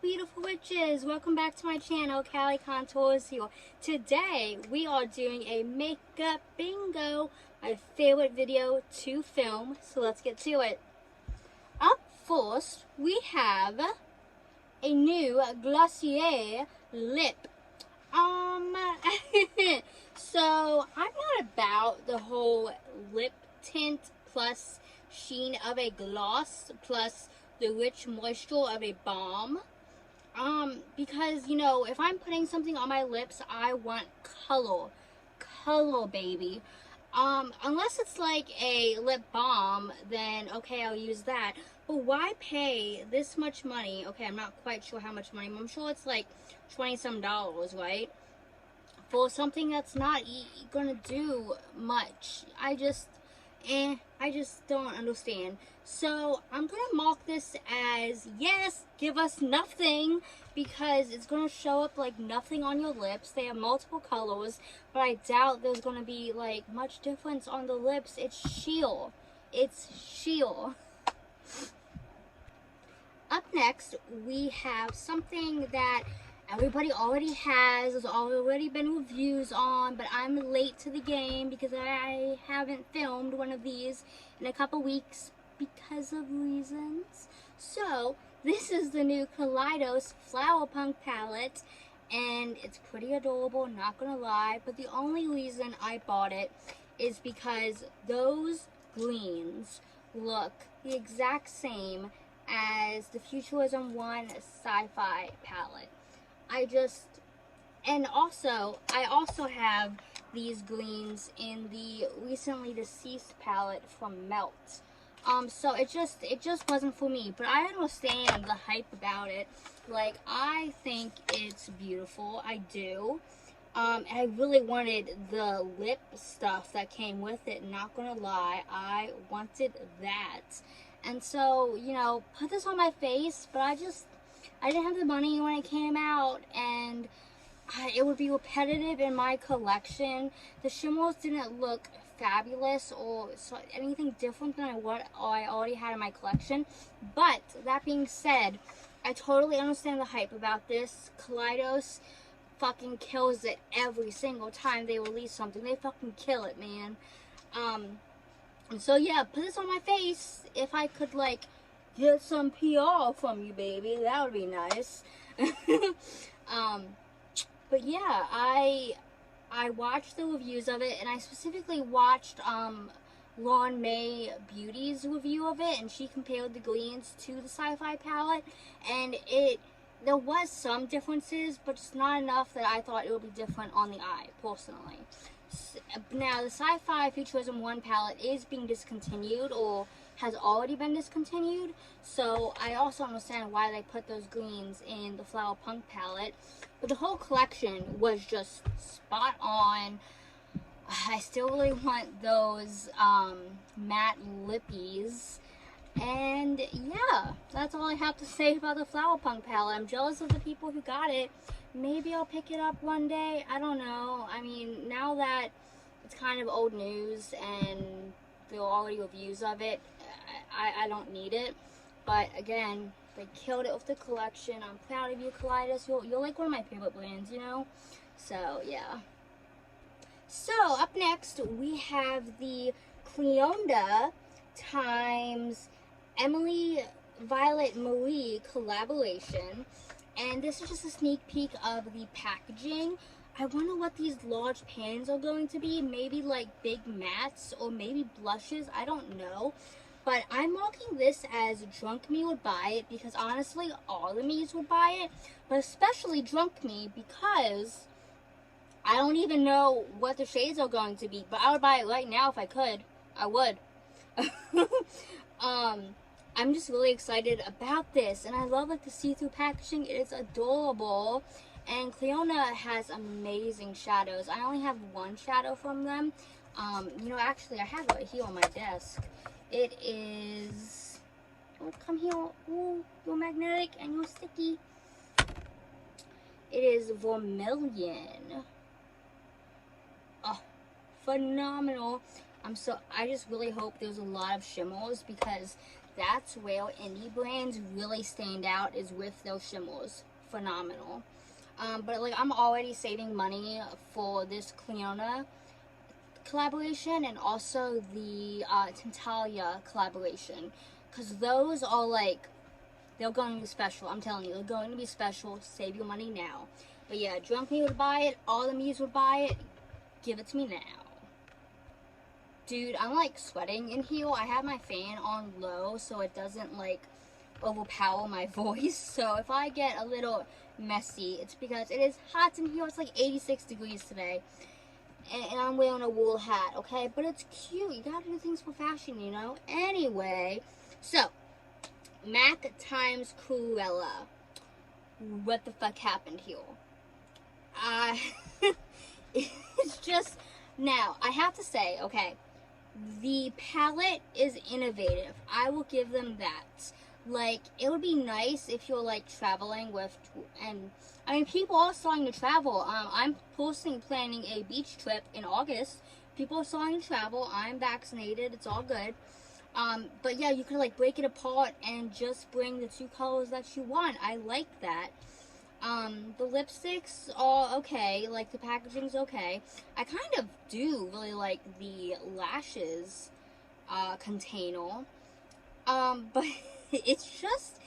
beautiful witches, welcome back to my channel. Callie Contours here. Today we are doing a makeup bingo, my favorite video to film, so let's get to it. Up first we have a new Glossier lip. So I'm not about the whole lip tint plus sheen of a gloss plus the rich moisture of a balm. Because, you know, if I'm putting something on my lips, I want color, baby. Unless it's like a lip balm, then okay, I'll use that. But why pay this much money? Okay, I'm not quite sure how much money. I'm sure it's like $20-some, right? For something that's not gonna do much. I just don't understand. So I'm gonna mark this as yes, give us nothing, because it's gonna show up like nothing on your lips. They have multiple colors, but I doubt there's gonna be like much difference on the lips. It's sheer. It's sheer. Up next, we have something that everybody already has. There's already been reviews on, but I'm late to the game because I haven't filmed one of these in a couple weeks because of reasons. So this is the new Kaleidos Flower Punk palette, and it's pretty adorable, not gonna lie, but the only reason I bought it is because those greens look the exact same as the Futurism 1 Sci-Fi palette. I also have these greens in the recently deceased palette from Melt. So it just wasn't for me, but I understand the hype about it. Like, I think it's beautiful, I do. And I really wanted the lip stuff that came with it, not gonna lie, I wanted that. And so, you know, put this on my face, but I didn't have the money when it came out, and it would be repetitive in my collection. The shimmers didn't look fabulous or anything different than what I already had in my collection. But that being said, I totally understand the hype about this. Kaleidos fucking kills it every single time they release something. They fucking kill it, man. And so yeah, put this on my face. If I could like get some PR from you, baby, that would be nice. But yeah, I watched the reviews of it, and I specifically watched Lauren May Beauty's review of it, and she compared the greens to the Sci-Fi palette, and there was some differences, but just not enough that I thought it would be different on the eye, personally. Now, the Sci-Fi Futurism 1 palette is being discontinued, or has already been discontinued, so I also understand why they put those greens in the Flower Punk palette, but the whole collection was just spot on. I still really want those matte lippies, and yeah, that's all I have to say about the Flower Punk palette. I'm jealous of the people who got it. Maybe I'll pick it up one day, I don't know. I mean, now that it's kind of old news and there are already reviews of it, I don't need it. But again, they killed it with the collection. I'm proud of you, Kaleidos. You're like one of my favorite brands, you know? So, yeah. So, up next, we have the Cleonda times Emily Violet Marie collaboration. And this is just a sneak peek of the packaging. I wonder what these large pans are going to be. Maybe like big mattes or maybe blushes. I don't know. But I'm marking this as Drunk Me would buy it, because honestly, all the me's would buy it. But especially Drunk Me, because I don't even know what the shades are going to be. But I would buy it right now if I could. I would. I'm just really excited about this. And I love like the see-through packaging. It is adorable. And Cleonda has amazing shadows. I only have one shadow from them. You know, actually, I have it right here on my desk. It is, oh, come here, oh, you're magnetic and you're sticky. It is Vermilion. Oh, phenomenal. I just really hope there's a lot of shimmers, because that's where indie brands really stand out, is with those shimmers. Phenomenal. But like, I'm already saving money for this Cliona collaboration and also the Tintalia collaboration, because those are like, they're going to be special. I'm telling you, they're going to be special. Save your money now. But yeah, Drunk Me would buy it. All the Me's would buy it. Give it to me now. Dude, I'm like sweating in here. I have my fan on low so it doesn't like overpower my voice. So if I get a little messy, it's because it is hot in here. It's like 86 degrees today. And I'm wearing a wool hat, okay? But it's cute. You gotta do things for fashion, you know? Anyway, so, MAC times Cruella. What the fuck happened here? It's just, now, I have to say, okay, the palette is innovative. I will give them that. Like, it would be nice if you're, like, traveling with, and, I mean, people are starting to travel. I'm personally planning a beach trip in August. People are starting to travel. I'm vaccinated. It's all good. But yeah, you could, like, break it apart and just bring the two colors that you want. I like that. The lipsticks are okay. Like, the packaging's okay. I kind of do really like the lashes, container. But it's just,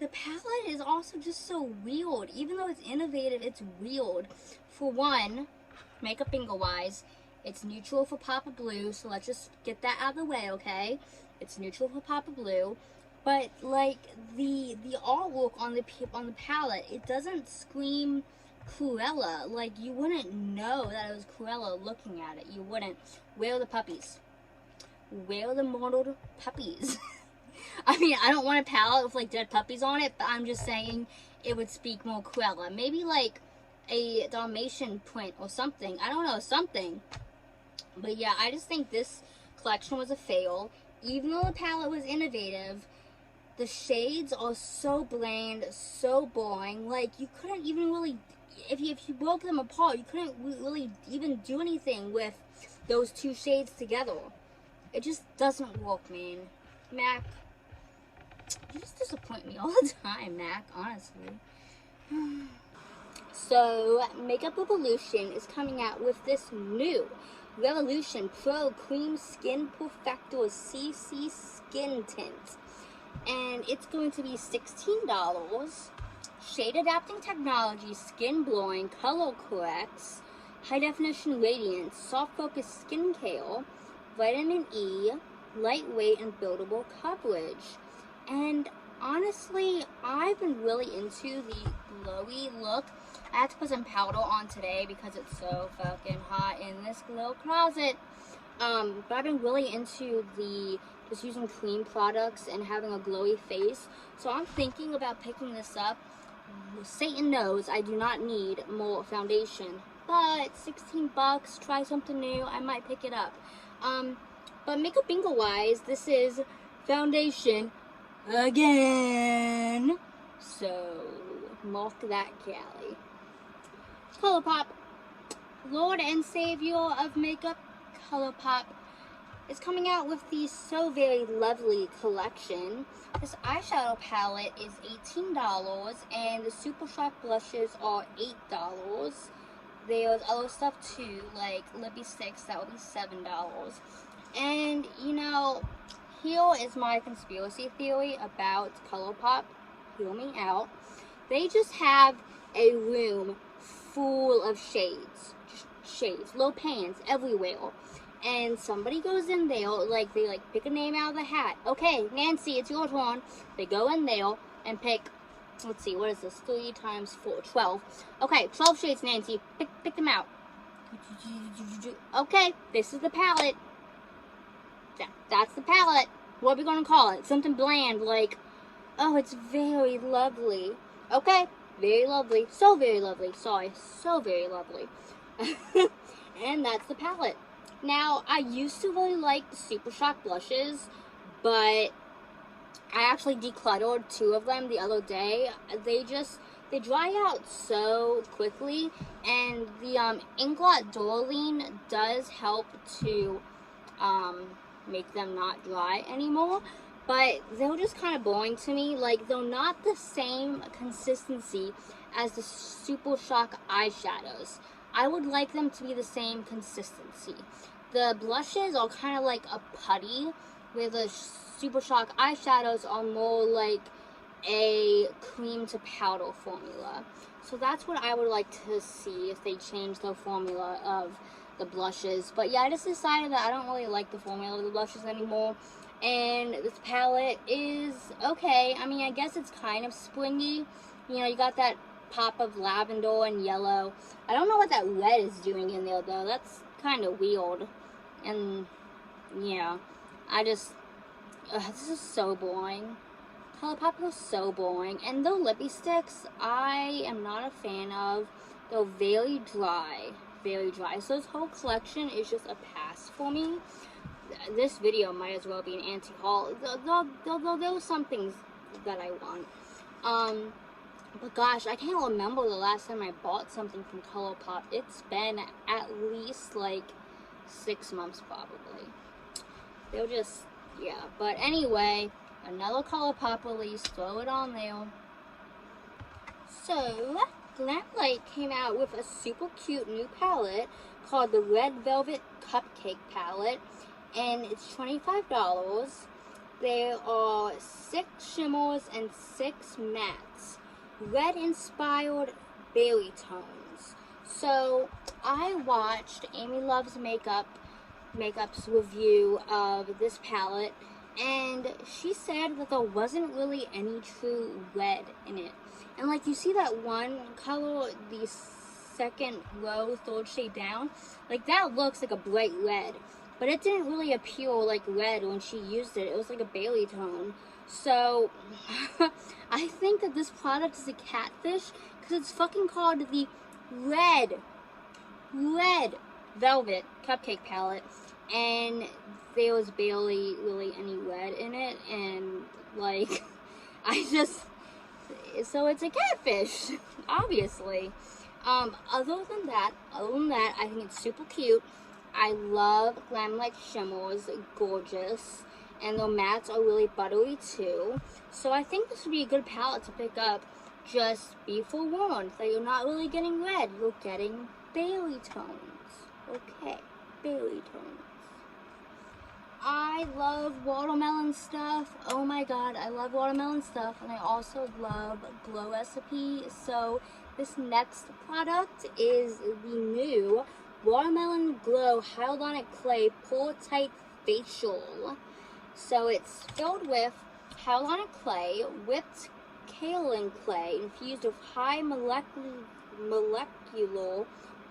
the palette is also just so weird. Even though it's innovative, it's weird. For one, makeup bingo wise, it's neutral for Papa Blue, so let's just get that out of the way, okay? It's neutral for Papa Blue. But like the artwork on the palette, it doesn't scream Cruella. Like, you wouldn't know that it was Cruella looking at it. You wouldn't. Where are the puppies? Where are the murdered puppies? I mean, I don't want a palette with like dead puppies on it, but I'm just saying it would speak more Cruella. Maybe like a Dalmatian print or something. I don't know, something. But yeah, I just think this collection was a fail. Even though the palette was innovative, the shades are so bland, so boring. Like, you couldn't even really, if you broke them apart, you couldn't really even do anything with those two shades together. It just doesn't work, man. MAC, you just disappoint me all the time, MAC, honestly. So, Makeup Revolution is coming out with this new Revolution Pro Cream Skin Perfector CC Skin Tint. And it's going to be $16. Shade adapting technology, skin blowing, color corrects, high definition radiance, soft focus skincare, vitamin E, lightweight and buildable coverage. And honestly, I've been really into the glowy look. I had to put some powder on today because it's so fucking hot in this little closet. But I've been really into just using cream products and having a glowy face. So I'm thinking about picking this up. Satan knows I do not need more foundation. But 16 bucks, try something new, I might pick it up. But makeup bingo wise, this is foundation again. So mark that, Callie. ColourPop, Lord and Savior of makeup, ColourPop is coming out with the So Very Lovely collection. This eyeshadow palette is $18 and the Super Sharp blushes are $8. There's other stuff too, like lippy sticks, that would be $7. And you know, here is my conspiracy theory about ColourPop. Hear me out. They just have a room full of shades. Just shades. Low pans everywhere. And somebody goes in there, like, they, like, pick a name out of the hat. Okay, Nancy, it's your turn. They go in there and pick, let's see, what is this? 3 times 4, 12. Okay, 12 shades, Nancy. Pick them out. Okay, this is the palette. That's the palette. What are we going to call it? Something bland, like, oh, it's very lovely. Okay, very lovely. So very lovely. Sorry, so very lovely. And that's the palette. Now, I used to really like the Super Shock blushes, but I actually decluttered 2 of them the other day. They dry out so quickly, and the Inglot Dorleen does help to make them not dry anymore. but they were just kind of boring to me. Like, they're not the same consistency as the Super Shock eyeshadows. I would like them to be the same consistency. The blushes are kind of like a putty, where the Super Shock eyeshadows are more like a cream to powder formula. So that's what I would like to see if they change the formula of the blushes. But yeah, I just decided that I don't really like the formula of the blushes anymore. And this palette is okay. I mean, I guess it's kind of springy. You know, you got that pop of lavender and yellow. I don't know what that red is doing in there, though. That's kind of weird. And, yeah, this is so boring. ColourPop is so boring. And the lippy sticks, I am not a fan of. They're very dry. Very dry. So this whole collection is just a pass for me. This video might as well be an anti-haul. There were some things that I want. But gosh, I can't remember the last time I bought something from ColourPop. It's been at least like 6 months probably. They'll just, yeah. But anyway, another ColourPop release, throw it on there. So, Glamlite came out with a super cute new palette called the Red Velvet Cupcake Palette, and it's $25. There are 6 shimmers and 6 mattes. Red inspired berry tones. So I watched Amy Loves Makeup's review of this palette, and she said that there wasn't really any true red in it. And like, you see that one color, the second row, third shade down, like that looks like a bright red, but it didn't really appear like red when she used it. It was like a berry tone. So I think that this product is a catfish, because it's fucking called the Red Velvet Cupcake Palette, and there was barely really any red in it, and like, so it's a catfish, obviously. Other than that, I think it's super cute. I love Glamlite shimmers, gorgeous. And the mattes are really buttery too. So I think this would be a good palette to pick up. Just be forewarned that you're not really getting red. You're getting berry tones. Okay, berry tones. I love watermelon stuff. Oh my god, I love watermelon stuff. And I also love Glow Recipe. So this next product is the new Watermelon Glow Hyaluronic Clay Pore Tight Facial. So it's filled with hyaluronic clay, whipped kaolin clay, infused with high molecular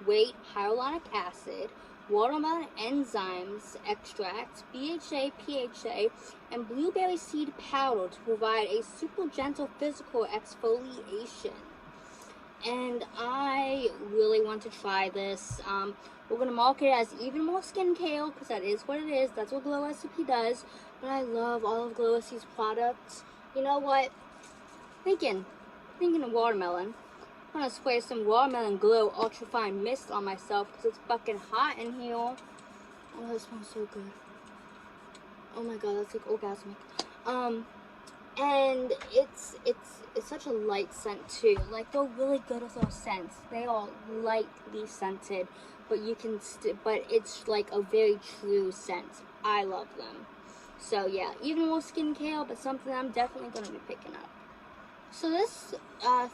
weight hyaluronic acid, watermelon enzymes extract, BHA, PHA, and blueberry seed powder to provide a super gentle physical exfoliation. And I really want to try this. We're going to market it as even more skincare, because that is what it is. That's what Glow Recipe does. But I love all of Glow Recipe's products. You know what? Thinking of watermelon. I'm going to spray some Watermelon Glow Ultrafine Mist on myself, because it's fucking hot in here. Oh, that smells so good. Oh my god, that's like orgasmic. And it's such a light scent too. Like, they're really good with their scents. They are lightly scented, but but it's like a very true scent. I love them. So yeah, even more skincare, but something I'm definitely gonna be picking up. So this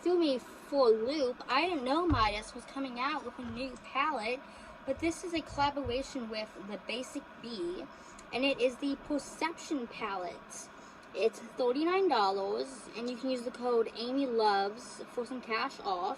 threw me for a loop. I didn't know Midas was coming out with a new palette, but this is a collaboration with the Basic Bee, and it is the Perception palette. It's $39, and you can use the code AmyLoves for some cash off.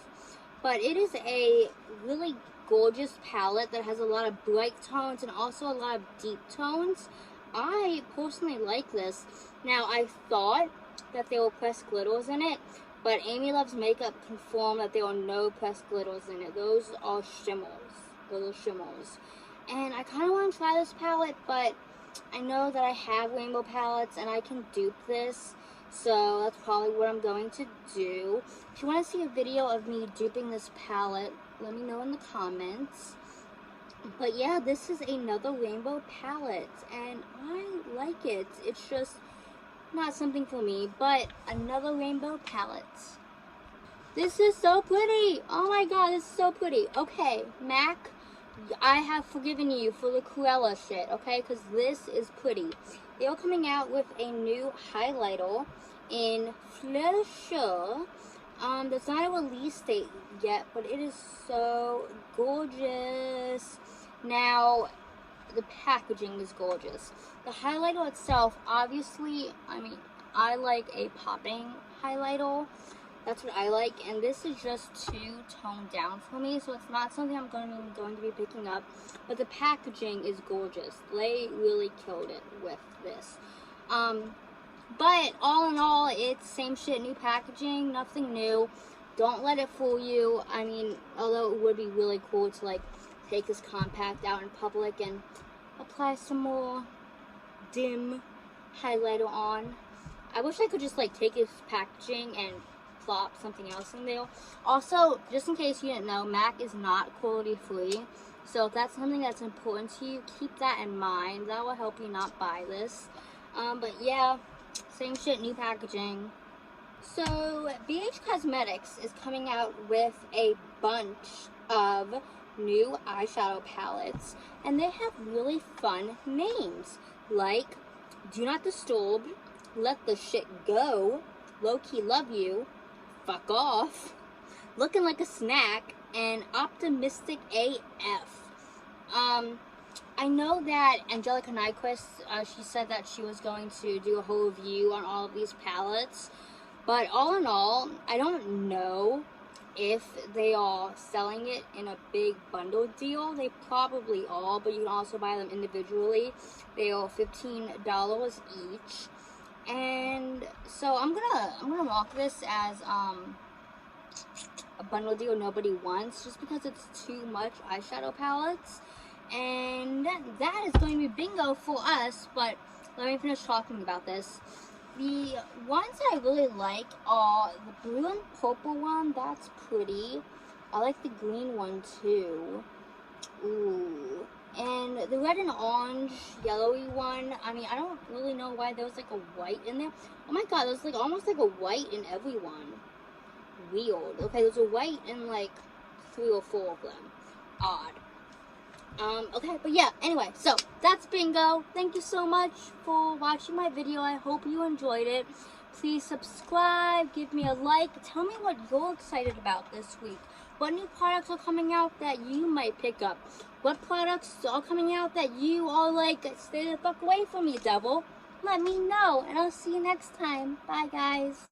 But it is a really gorgeous palette that has a lot of bright tones and also a lot of deep tones. I personally like this. Now, I thought that there were pressed glitters in it, but Amy Loves Makeup confirmed that there are no pressed glitters in it. Those are shimmers. Those are shimmers. And I kind of want to try this palette, but I know that I have rainbow palettes and I can dupe this, so that's probably what I'm going to do. If you want to see a video of me duping this palette, let me know in the comments. But yeah, this is another rainbow palette, and I like it. It's just not something for me, but another rainbow palette. This is so pretty. Oh my god, this is so pretty. Okay, MAC, I have forgiven you for the Cruella shit, okay? Because this is pretty. They are coming out with a new highlighter in Fleur. There's not a release date yet, but it is so gorgeous. Now, the packaging is gorgeous. The highlighter itself, obviously, I mean, I like a popping highlighter. That's what I like, and this is just too toned down for me, so it's not something I'm going to be picking up. But the packaging is gorgeous. They really killed it with this. But all in all, it's same shit, new packaging, nothing new. Don't let it fool you. I mean, although it would be really cool to like take this compact out in public and apply some more dim highlighter on. I wish I could just like take this packaging and plop something else in there. Also, just in case you didn't know, MAC is not quality free. So if that's something that's important to you, keep that in mind. That will help you not buy this. But yeah, same shit, new packaging. So BH Cosmetics is coming out with a bunch of new eyeshadow palettes, and they have really fun names like Do Not Disturb, Let the Shit Go, Low Key Love You, Fuck Off, Looking Like a Snack, and Optimistic AF. I know that Angelica Nyquist, she said that she was going to do a whole review on all of these palettes, but all in all, I don't know if they are selling it in a big bundle deal. They probably are, but you can also buy them individually. They are $15 each. And so I'm gonna mark this as a bundle deal nobody wants, just because it's too much eyeshadow palettes. And that is going to be bingo for us, but let me finish talking about this. The ones I really like are the blue and purple one. That's pretty. I like the green one too. Ooh. And the red and orange, yellowy one, I mean, I don't really know why there was like a white in there. Oh my god, there's like almost like a white in every one. Weird. Okay, there's a white in like 3 or 4 of them. Odd. Okay, but yeah, anyway, so that's bingo. Thank you so much for watching my video. I hope you enjoyed it. Please subscribe, give me a like, tell me what you're excited about this week. What new products are coming out that you might pick up? What products are coming out that you are like, stay the fuck away from me, devil? Let me know, and I'll see you next time. Bye, guys.